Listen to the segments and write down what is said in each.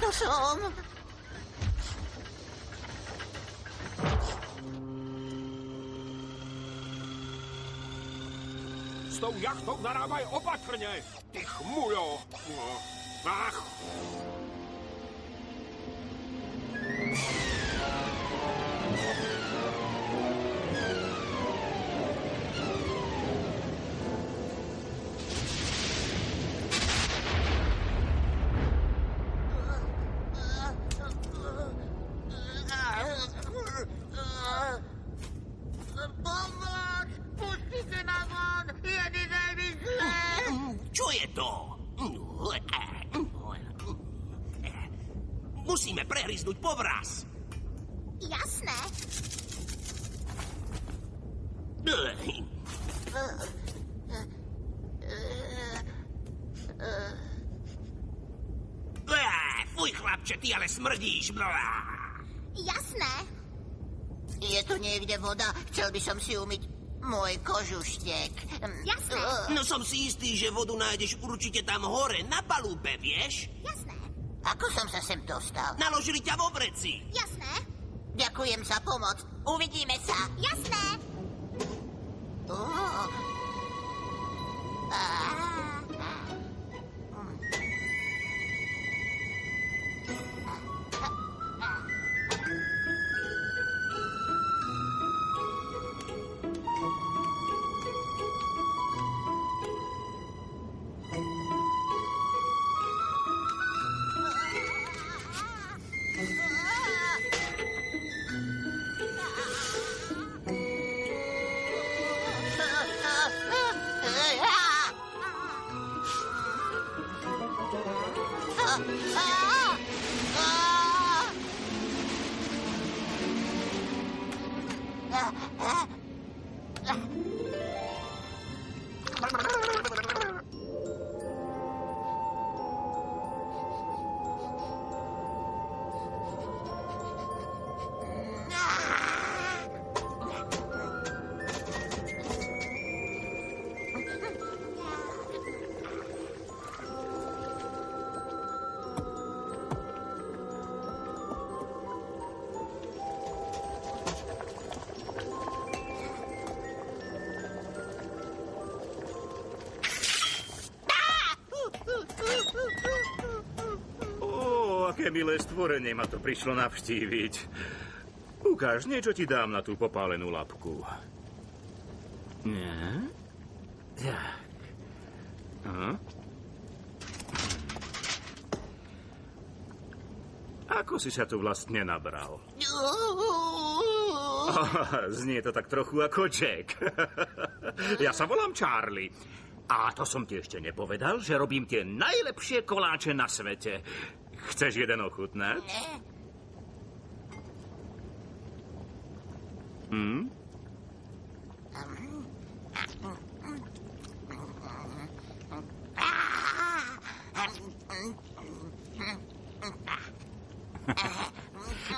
to som. S tou jachtou narábaj opatrne, ty chmuľo. Ach. Čo je to? Musíme prehryznúť povraz. Jasné. Fuj, chlapče, ty ale smrdíš. Jasné. Je tu niekde voda? Chcel by som si umyť môj kožuštek. Jasné. No som si istý, že vodu nájdeš určite tam hore, na palube, vieš? Jasné. Ako som sa sem dostal? Naložili ťa vo vreci. Jasné. Ďakujem za pomoc. Uvidíme sa. Jasné. Aké milé stvorenie ma to prišlo navštíviť. Ukáž, niečo ti dám na tú popálenú labku. Nie? Tak. Ako si sa tu vlastne nabral? Znie to tak trochu ako Jack. Ja sa volám Charlie. A to som ti ešte nepovedal, že robím tie najlepšie koláče na svete. Chceš jeden ochutnať?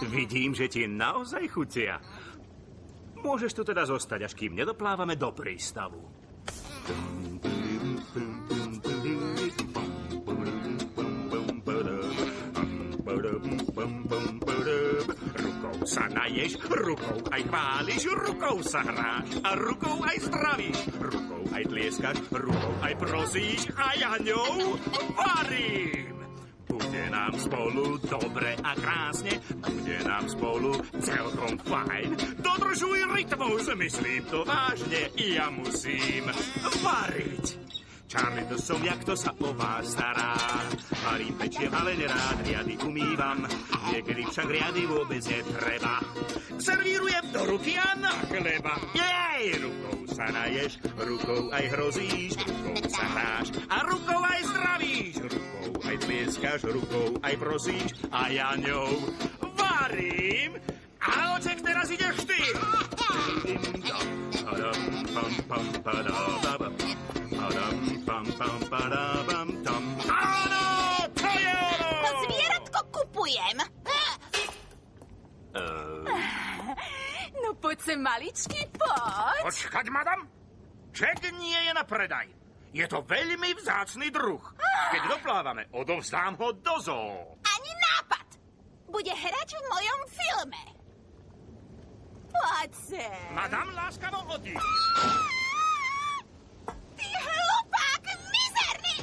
Vidím, že ti naozaj chutia. Môžeš tu teda zostať, až kým nedoplávame do prístavu. Rukou sa naješ, rukou aj chváliš, rukou sa hráš a rukou aj zdravíš, rukou aj tlieskaš, rukou aj prosíš a ja ňou varím. Bude nám spolu dobre a krásne, bude nám spolu celkom fajn. Dodržuj rytmus, myslím to vážne, ja musím variť. Charlie, to som, jak to sa o vás stará. Varím, pečiem, ale nerád riady umývam. Niekedy však riady vôbec netreba. Servírujem do ruky a na chleba. Jej! Rukou sa naješ, rukou aj hrozíš, rukou sa hráš a rukou aj zdravíš. Rukou aj tlieskaš, rukou aj prosíš a ja ňou varím. A oček, teraz ideš ty! Áno, to je ono! To zvieratko kupujem. No poď sem, maličký, poď. Počkať, madam. Jack nie je na predaj. Je to veľmi vzácny druh. Keď doplávame, odovzdám ho do zoo. Ani nápad! Bude hrať v mojom filme. Poď sem. Madame, láskavo odíď. Ty hlupák, mizerný!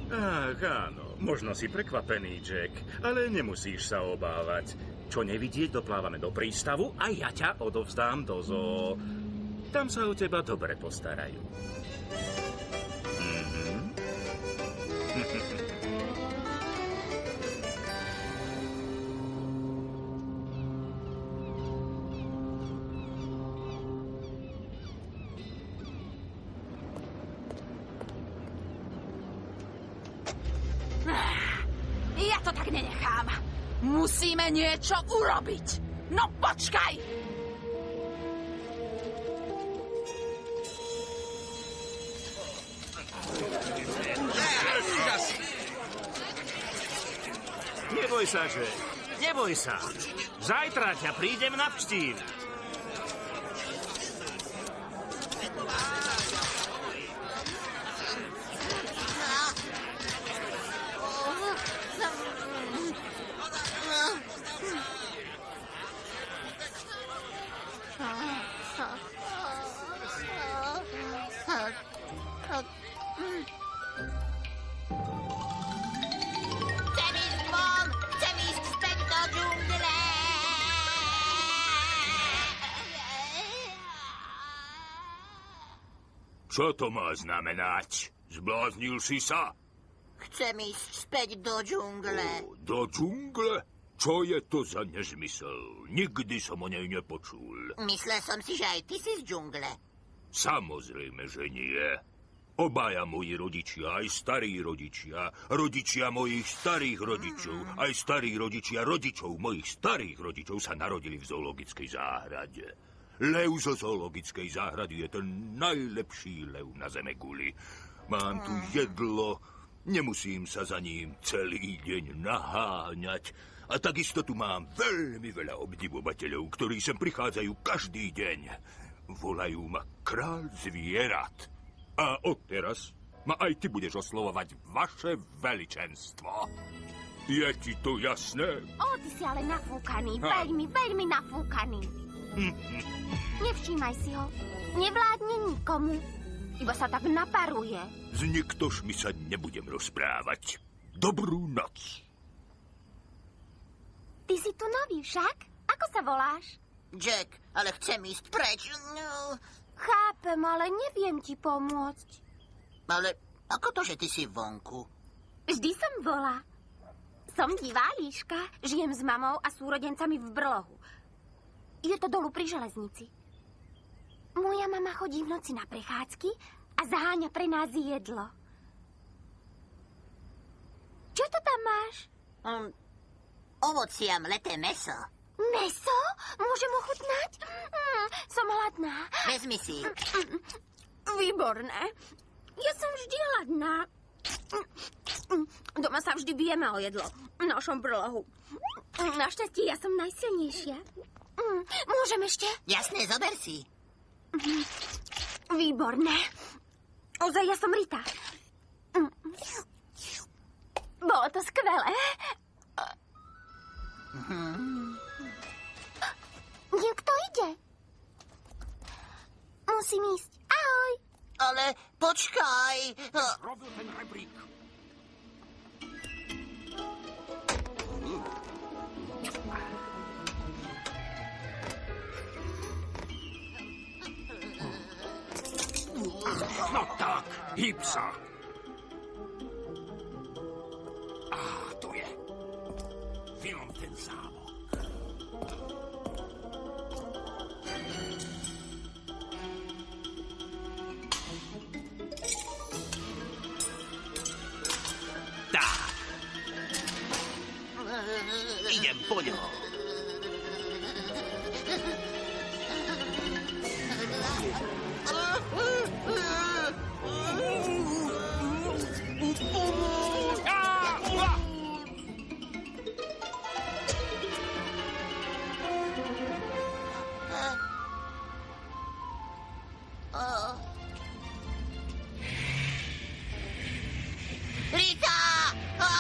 Ach, áno, možno si prekvapený, Jack, ale nemusíš sa obávať. Čo nevidieť, doplávame do prístavu a ja ťa odovzdám do zoo. Tam sa o teba dobre postarajú. Ja to tak nenechám. Musíme niečo urobiť. No počkaj! Neboj sa, Jack. Neboj sa. Zajtra ťa prídem navštíviť. Chcem ísť von! Chcem ísť späť do džungle! Čo to má znamenať? Zbláznil si sa? Chcem ísť späť do džungle. Do džungle? Čo je to za nezmysel? Nikdy som o nej nepočul. Myslel som si, že aj ty si z džungle. Samozrejme, že nie. Obaja moji rodičia, aj starí rodičia, rodičia mojich starých rodičov, aj starí rodičia rodičov mojich starých rodičov sa narodili v zoologickej záhrade. Lev zo zoologickej záhrady je ten najlepší lev na zemeguli. Mám tu jedlo, nemusím sa za ním celý deň naháňať. A takisto tu mám veľmi veľa obdivovateľov, ktorí sem prichádzajú každý deň. Volajú ma kráľ zvierat. A odteraz ma aj ty budeš oslovovať vaše veličenstvo. Je ti to jasné? Ty si ale nafúkaný, veľmi nafúkaný. Nevšímaj si ho. Nevládne nikomu. Iba sa tak naparuje. S niktož mi sa nebudem rozprávať. Dobrú noc. Ty si tu nový však? Ako sa voláš? Jack, ale chcem ísť preč. No, Chápem, ale neviem ti pomôcť. ale ako to, že ty si vonku? Vždy som bola. Som divá líška. Žijem s mamou a súrodencami v brlohu. Je to dolu pri železnici. Moja mama chodí v noci na prechádzky a zaháňa pre nás jedlo. Čo to tam máš? Ovocie a mleté mäso. Mäso? Môžem ochutnať? Som hladná. Vezmi si. Výborné. Ja som vždy hladná. Doma sa vždy bijeme o jedlo. V našom brlohu. Našťastie ja som najsilnejšia. Môžem ešte? Jasné, zober si. Výborné. Ozaj, ja som Rita. Bolo to skvelé. Niekto ide. musím ísť. Ahoj. Ale počkaj. Robil ten rebrík. No tak, hýb sa. Á, tu je. Vylom ten zámok. Tak. Idem po ňo. Rita! Á!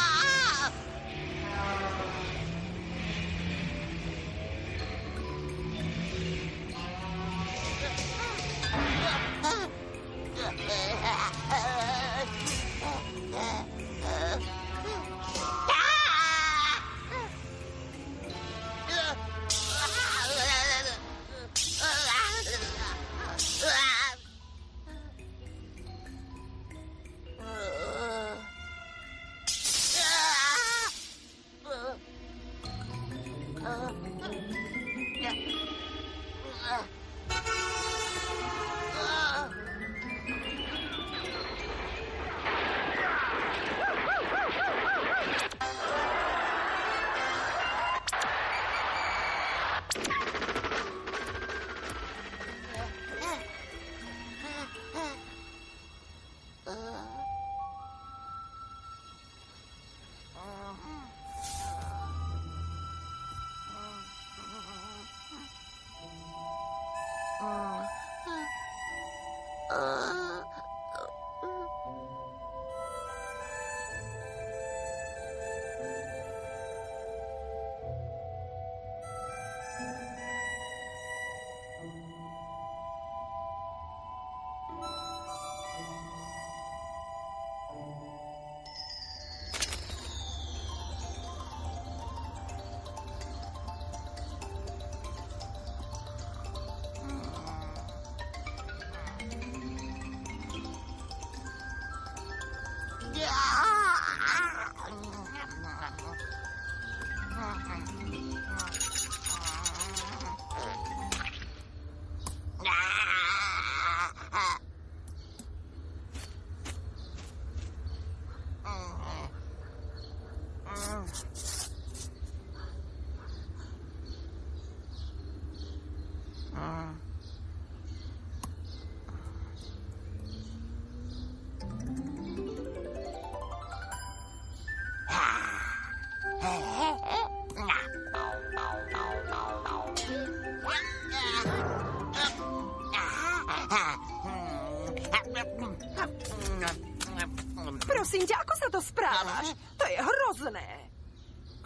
Prosím ťa, ako sa to správaš? To je hrozné.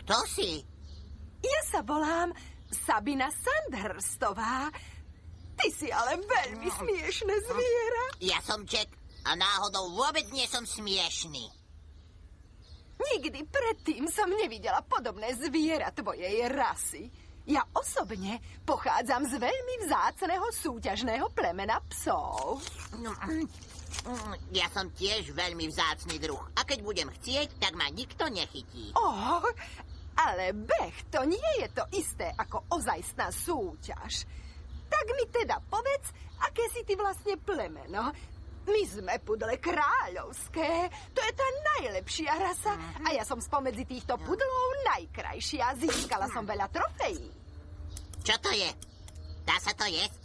Kto si? Ja sa volám Sabina Sandhurstová. Ty si ale veľmi smiešné zviera. Ja som Jack a náhodou vôbec nie som smiešný. Nikdy predtým som nevidela podobné zviera tvojej rasy. Ja osobne pochádzam z veľmi vzácneho súťažného plemena psov. Ja som tiež veľmi vzácny druh. A keď budem chcieť, tak ma nikto nechytí. Ale beh, to nie je to isté ako ozajstná súťaž. Tak mi teda povedz, aké si ty vlastne plemeno. My sme pudle kráľovské. To je tá najlepšia rasa. A ja som spomedzi týchto pudlov najkrajšia. Získala som veľa trofejí. Čo to je? Dá sa to jesť?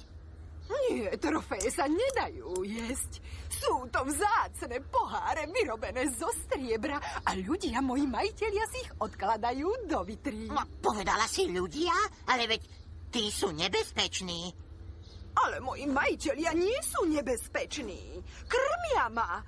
Nie, trofeje sa nedajú jesť. Sú to vzácne poháre vyrobené zo striebra a ľudia, moji majitelia, si ich odkladajú do vitrín. No, povedala si ľudia? Ale veď tí sú nebezpeční. Ale moji majitelia nie sú nebezpeční. Krmia ma.